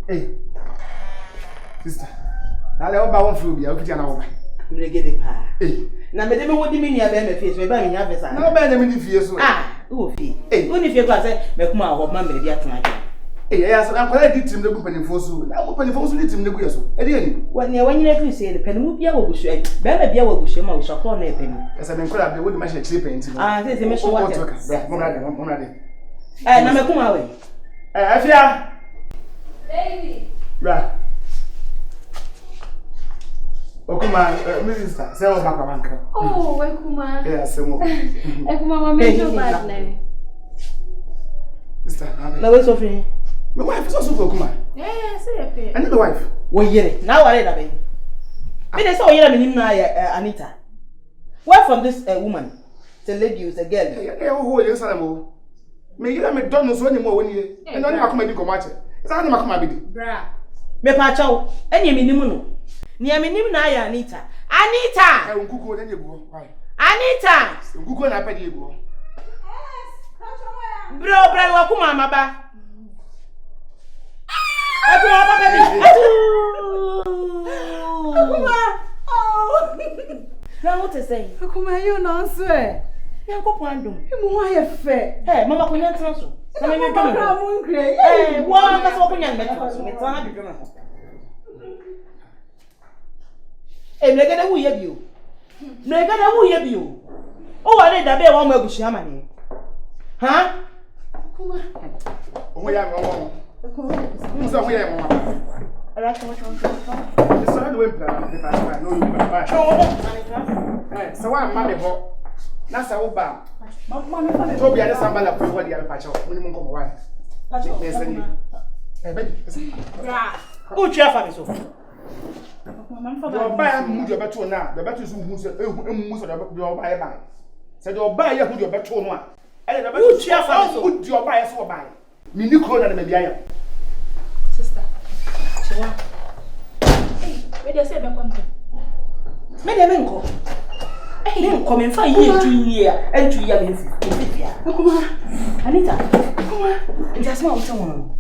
Hey. Sister. Na le oba won fru bia o kiti na wo ba. Mregede pa. Eh. Na me de me wodi me nia be me face me ba me nya face. Na oba na me ni fie so. Wo fie. Wo ni fie kwa say me kuma ho ma me bia tena ja. Ya so ankwala di tim de gu panifo so. Na gu panifo so di tim de gu yeso. E de ani. Wani wanyina fi se le panimu bia wo busu. Be ma bia wo busu ma wo shako na epani. Esa me nkwala be wodi ma hye chire penti no. Se me so wa. Mona de. Na me kuma we. Afia. Baby. Bra. Okuma, minister, say o baka banka. Oh, Ekuma. Yeah, say mo. Ekuma ma me jo bad na. Sister, na we so free. My wife is also Okuma. Yeah, say e pe. And the wife. We yere. Na ware da be. Me dey say o yere me nim na Anita. Where from this woman? The lady is a girl. Yeah, who you say mo? Me yere me don no so ni mo woni e. And no makoma di komache. Isa na makoma bi di. Bra. Me pa chawo. Eni me nim no. Ni me nim na ya Anita. Anita. Nkuku na egu. Why? Anita. Nkuku na pedi egu. Bro, wa kuma maba. Akuma baba bi. Akuma. Oh. Na what is saying? Akuma you no so e. Yankopon andom. Emu ho ye fe. Mama ko nyantra so. Na me dwom. Akuma mu nkre. Wa ka so ko nyan metro so. Metra na dwom ho. Mlegede wu ye bio. Mlegede wu ye bio. O wa le da be wa ma agushi amane. Ha? Akuma. O ya mo. Musa ho ya mo. Ala ko. So na do we plan na no you ba. So wa ma me ho. Na sa wo ba. Mama me fa le. To bia de sambala ko ho dia pa cha. Muni mo ko mo wa. Pa cha. Baby. Bra. O tia fa me so. Do ba mu do beto na, do beto so hu so emu so do ba e ba. Se do ba ye hu do beto no a. E do beto tia fa so hu do ba ye so ba. Mi ni kro na me bia ya. Sister. Chiwa. We dey say be kwampe. Me dey me nko. Me nko me fa ye tu ye a, entu ye me fi ya. Akuma. Anita. Akuma. Nja sma o tan won.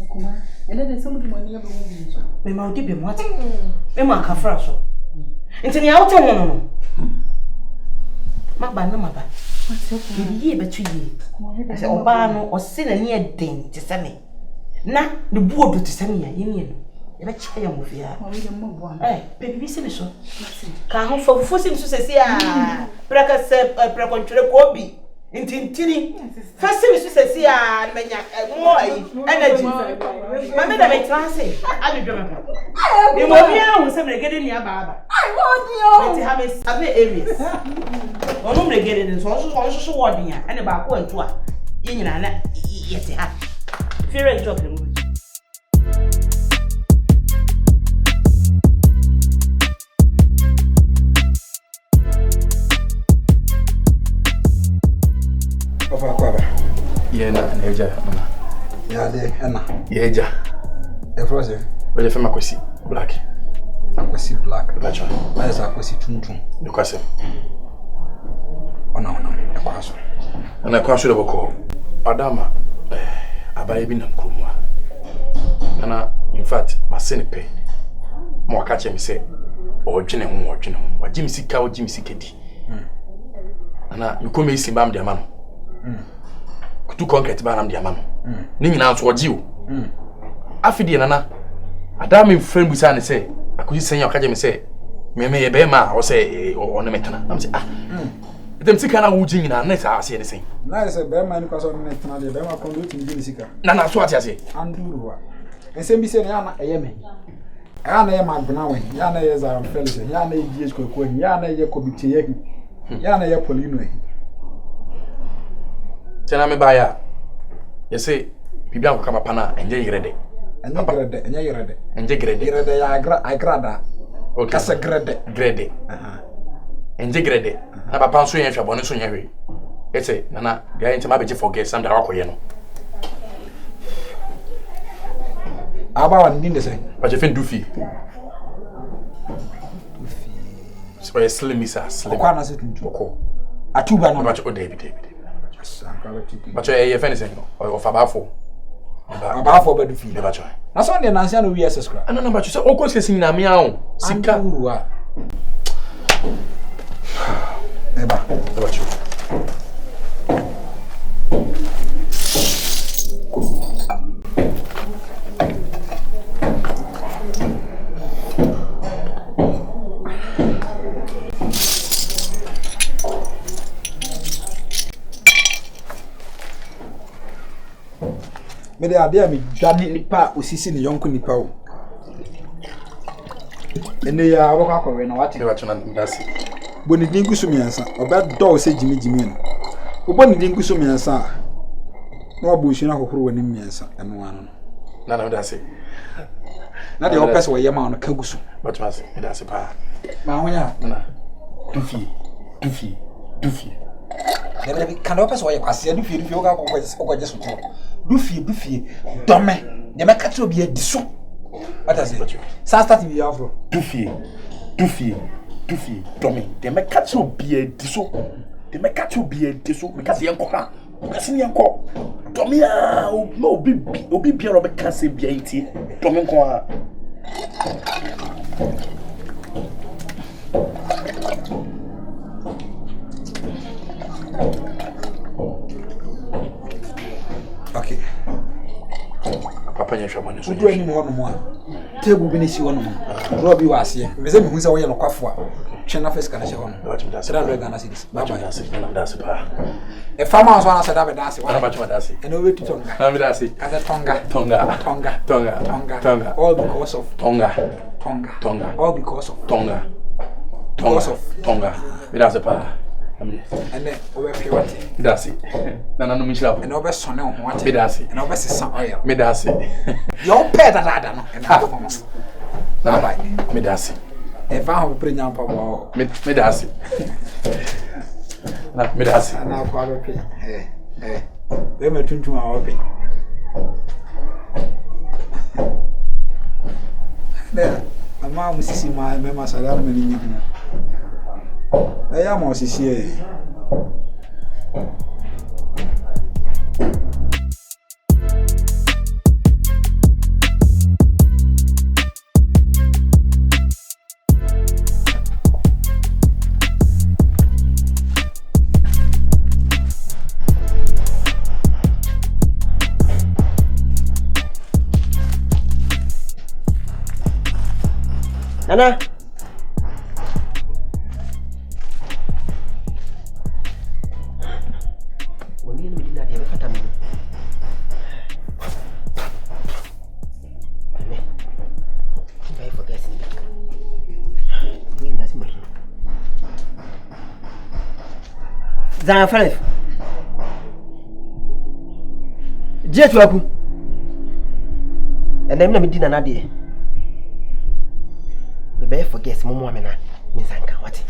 Akuma. Ele de somu mo ni ya be wo bi so. Me ma odi be mo ati. Me ma ka fra so. Nti ni a o tan won no. Ma ba na ma ba. Bibi ye betu ye. Ase oba no o se na ni eden ti se me. Na de buodo ti se me ya ye ni no. Ye be cha ya mo fia. Bibi se me so. Ka ho fofo se so se a. Praka se prekontwere ko bi. Intintini. Fase me so se a menya mo ayi energy. Ma me da me transe. Adodwo me pa. Ni mo bia wo se mregede ni aba. Ai wo di o. Enti ha me sabe areas. Onu mregede ni so word ya. Ene ba ko antu a. Ye nyina na yete ha. Fear drop him. Ofa kwaba. Ye na eja mama. Ya de ena. Ye eja. E froze. We le fema kwesi black. Akwasi black. Blacha. Na esa akwasi tuntum. De kwase. Ona e kwaso. Na kwaso de boko. Adama abaye bi na mkromwa. Ana in fact ma se ne pe. Mo aka che mi se o dwene ho. Wa jimi sika o jimi sikedi. Ana yukome isi bam de amano. Kutu concrete ba nam de amano. Ni nyina so oji o. Afidi nana. Adama friend bu sa ne se akuji senya aka je mi se me ye be ma o se o ne metana. Nam se dem sika na wuji nyina na sa ase ne sen. Na se be ma ni kwaso ne metana de be ma kondo timi jini sika. Na so ate ase. Anduru wa. Ensem bi se ne ya na eye me. Ya na ye magbena we. Ya na ye za felise. Ya na ye GH kokko. Ya na ye komite ye. Ya na ye polino e. Tena me baya. Ye say bibia ko kama pana enje yirede. Enye yirede. Enje grede. Yirede ya agrada. Okay. Kasa grede. Grede. Enje grede. Na papa nso yen hwa bone so yen hwe. Ese nana bia yen ma beje forget some da wakoye no. Aba wa ndi ndese. Ba je fen dufi. So ye slim isa slim. Kwa na se tuntu. Oko. Atuba no. Ba che o David. Sanka ba tutu. Ba che ye fen sen no. O fa ba fo. Aba for bedu fi. Never try. Na so de nansia no we subscribe. Ana number 2 say o ko se sin na me a sika uruwa. Never try. Me de ade a me dwane nipa osisi ne yonko nipa o. Ene ya aboka akọwe na wate. Never try na see. Boni dingu so miansa. Oba do se jimi no. Oboni dingu so miansa. Na obushi na kokoro wani miansa eno ano no. Na da see. Na de opese wo yema no kagusu. But ma see, da see pa. Ma honya. Na. Dufi. Dere bi kan opese wo ye kwase dufi o ga kokwaje so to. Dufi dome. De me katro bi ediso. What does it? Sa start bi afro. Dufi dome. De me katro bi ediso. De me katro bi ediso. Me kase yenko ka. Kase yenko. Dome a no obi bia ro be kase bia nti. Dome nko a. Okay. Papa nya hwamane so. Udu ani mo no mo a. Table bi ne si wono mo. Ro bi wase. Me se me hu se wo ye no kwafo a. Twe na face kana se hono. Sira do Ghana cities. Ba ba da se pa. E fama so na se da be da se. Ba ba da se. E no we tu tonga. Na me da se. Kada tonga. All because of tonga. All because of tonga. Me da se pa. And then we pay what? That's it. Na no mishira. And over sonne on what? Me that's it. And over some oil. Me that's it. Your pet that no. And I come. Na bye. Me that's it. If I have bring up about me that's it. Na me that's it. Na kwa be pay. We me tuntum a open. There. Ama musisi ma me masala me ni hu. Mo sisi e. Nana. Zan Falef. Je tu aku. And na me di nana de. Me be forget mo mo amena. Me zanka what?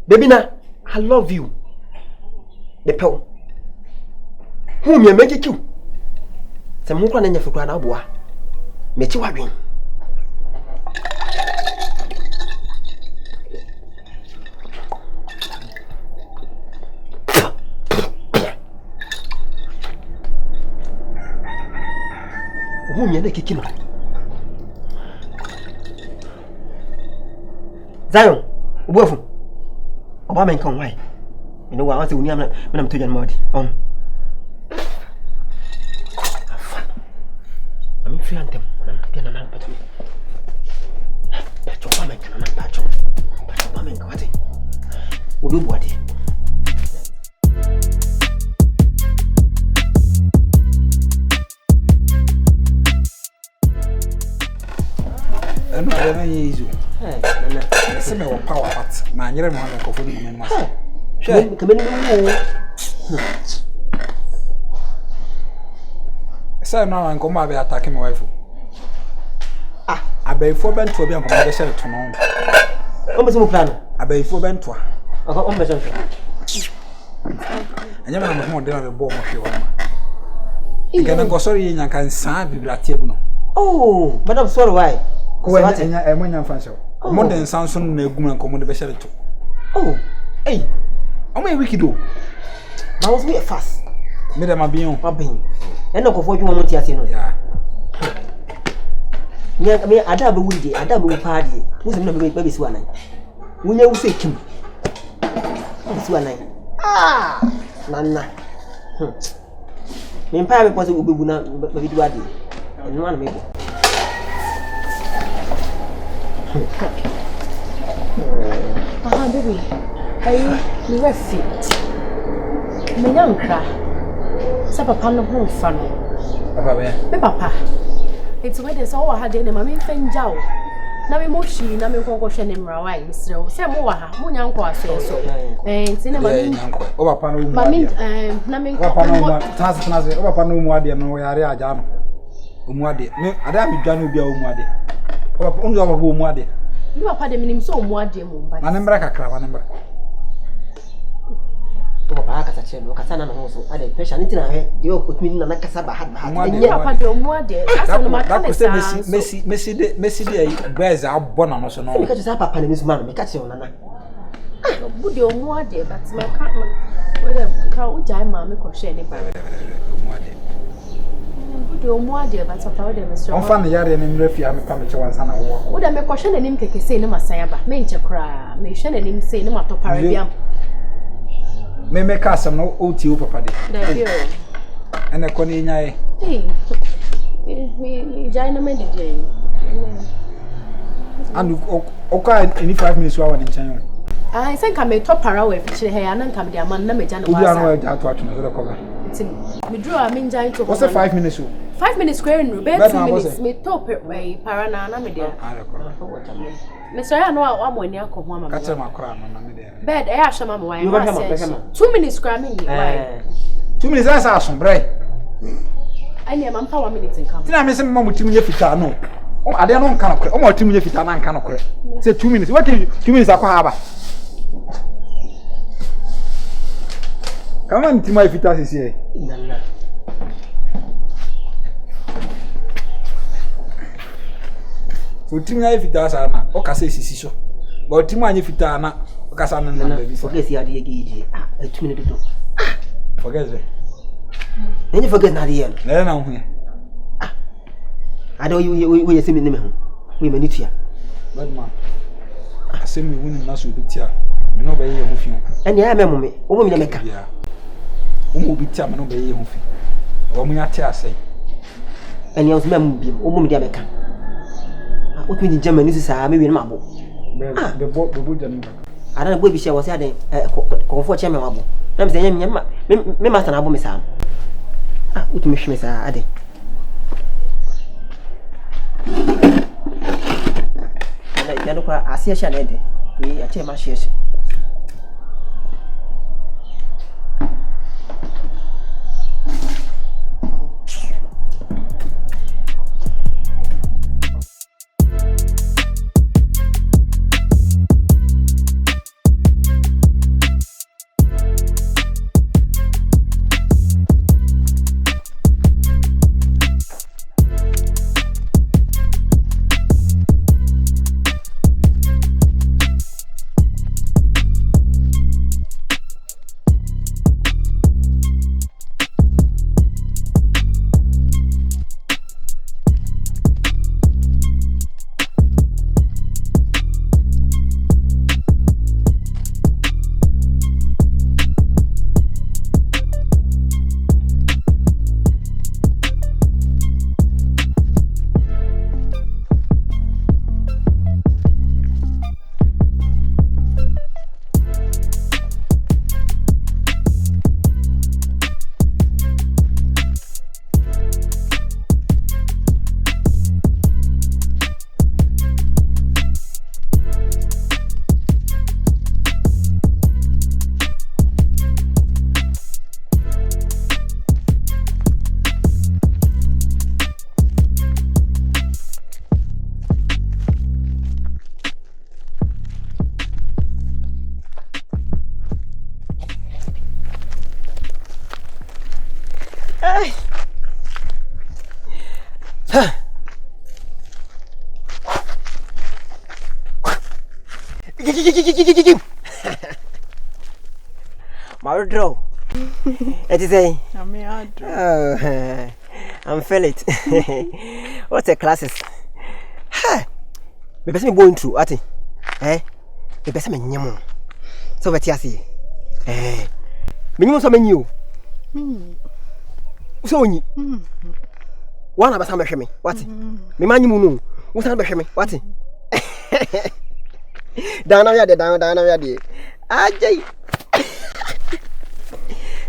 Baby na, I love you. The pill. Whom you make it you? Some more than you for crying out, boy. Make you happy. Whom you make it you? Zion, Wolf. Obama come why? You know what I want to when I'm to your mud. I'm free anthem. I'm getting a man, but Obama can patch. Obama, what? obi boade eno ale na yezu nana se me wo power but ma nyere me ho na kofo ni me ma hwe kameni wo say no nko ma be attack my wife abayfo bento bi anko ma be share to no o me se mo plano abayfo bento o me se anya me na mo de na be bo mo hwe wo ma ngana nko sorry yin nyanka nsa bibrate egu no oh madam sorry why ko enya e mo nya mfa so mo de nsa so na egu na nko mo de be share to oh hey o ma wikido ma was me fast me de ma bion eno ko foju mo tiase no ya nya me ada be wuri ada be paade musim na be be siwa nan wunya wuse kim siwa nan nana me mpa be pose obebu na be bidu ade eno ana me go baby me refi me nyankra sa papa no ho fa no papa be me papa it's where there's all had in mama fenjao na me moshi na me konko hwe ne mra wa misrew se mo wa ha mo nyanko aso so nti na mama nyanko o papa no mu mama na me papa no mu tase o papa no mu ade no yare aja no o mu ade me ada me dwa no bia o mu ade o papa unzo papa o mu ade ni papa de minim so o mu ade mo mba ma ne mbra kakra ma ne mbra o papa aka tache no kasa na no so ade pressure ni tina he de o kotumi na kasa ba had enye papa de o mu ade asa no ma kana sa Messi de boys abona no so no me ka sa papa na misu ma no me ka che ona na bu de o mu ade but ma ka whether ka o jai ma me ko hwe ne ba o mu ade bu de o mu ade but papa o de me so on fa ne yare ne mra fi am pa me che wansa na wo o de me ko hwe na nim keke sei ne masan ba me nche kra me hwe na nim sei ne matopare biam me ka asem no o ti o papa de da bio ene ko ne nyae me jai na me de je and o ka any 5 minutes wa wani nchan I think I may top para we fichire he anan kam de aman na me jana wasa obi anu ato ato no so ko ba me draw am njan to what's 5 minutes 5 minutes square in be 2 minutes me top we para na me de me so ya no wa mo ni akọ ho ama ka che makora no na me de bed e ya shama mo wa 2 minutes square me why 2 minutes asa asombre ani am pa 1 minute nkam tina me se me mo timu nya fita no o ade no nka no kore o mo timu nya fita na nka no kore say 2 minutes what 2 minutes akwa aba kama ntimu ya fita sisi nana so timu ya fita sana o ka say sisi so but timu anya fita na o ka sana na baby forget ya de geji 2 minutes do forget it any forget na de na hu ade we yesi me ne me ho we mani tua bad man asem me wonu na so bi tia me no be ye ho fi ene ya memo me o mo mi na meka o mo bi tia me no be ye ho fi o mo nya tia asai ene ya so memo bi o mo mi dia meka o tumi di Germany sisa me wi na mabo be bo janu ada na bo bi sia wo se ade ko fo che me mabo na me se nya me master na abo me sa o tumi hwe me sa ade ya do kwa asia sha na de we ache ma shie Maudro. It is a. I'm feel it. What's the classes? Ha! Me pese me going through, ati. Me pese me nyamo. So what you see? Me nyamo so me nyu. So onyi. One abasa me hwe me. What? Me manyimu no. Wo san be hwe me. What? Down ya de. Ajay.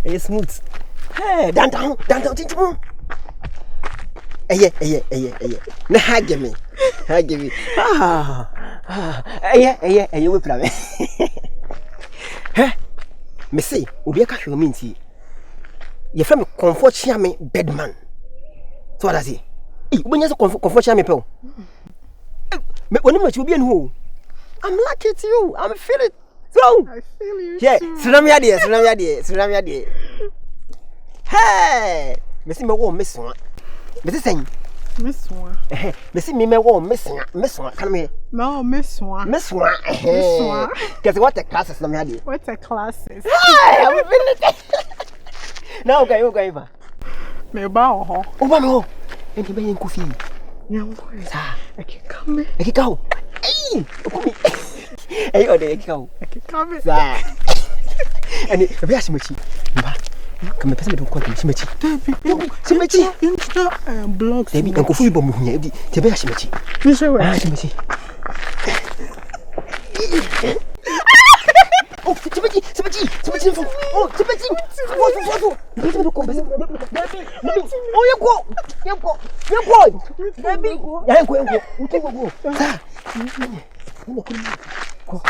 It's smooth. Hey, down. Tinchu. Eye. Na hage me. Eye we plan. Hey, me say, obi aka hwe me nti. Ye fra me comfort chia me bedman. So what does he? Obi nya comfort chia me pe o. Me woni ma chi obi anu ho. I'm lucky to you. I'm feeling it. So I feel you. Yeah, too. Tsunami idea. Hey, me see me wo miss one. Me see saying. Miss one. Me see me wo miss one. Can me? No, miss one. Miss one. Guess what the classes na me idea. What's the classes? Hey, I'm feeling it. Now okay, you go Eva. Me ba ho. O ba no. Enti be yin kofi. Nyam ko. Sa. Ekikame. Ekikawo. Hey, okumi. Hey, ode ekikawo. Ekikame. Sa. Ani, be asimachi. Mba. Kama pesa me do kwanta asimachi. Asimachi. Insta blogs. Debi enkofu ibo mu hunya di. Te be asimachi. Me say what? Asimachi. Oh, asimachi. Oh, asimachi. Foto. Debi me do kwanta. Debi. Oh, yeko. Debi. Ya yeko. Uti go. Sa. Ko.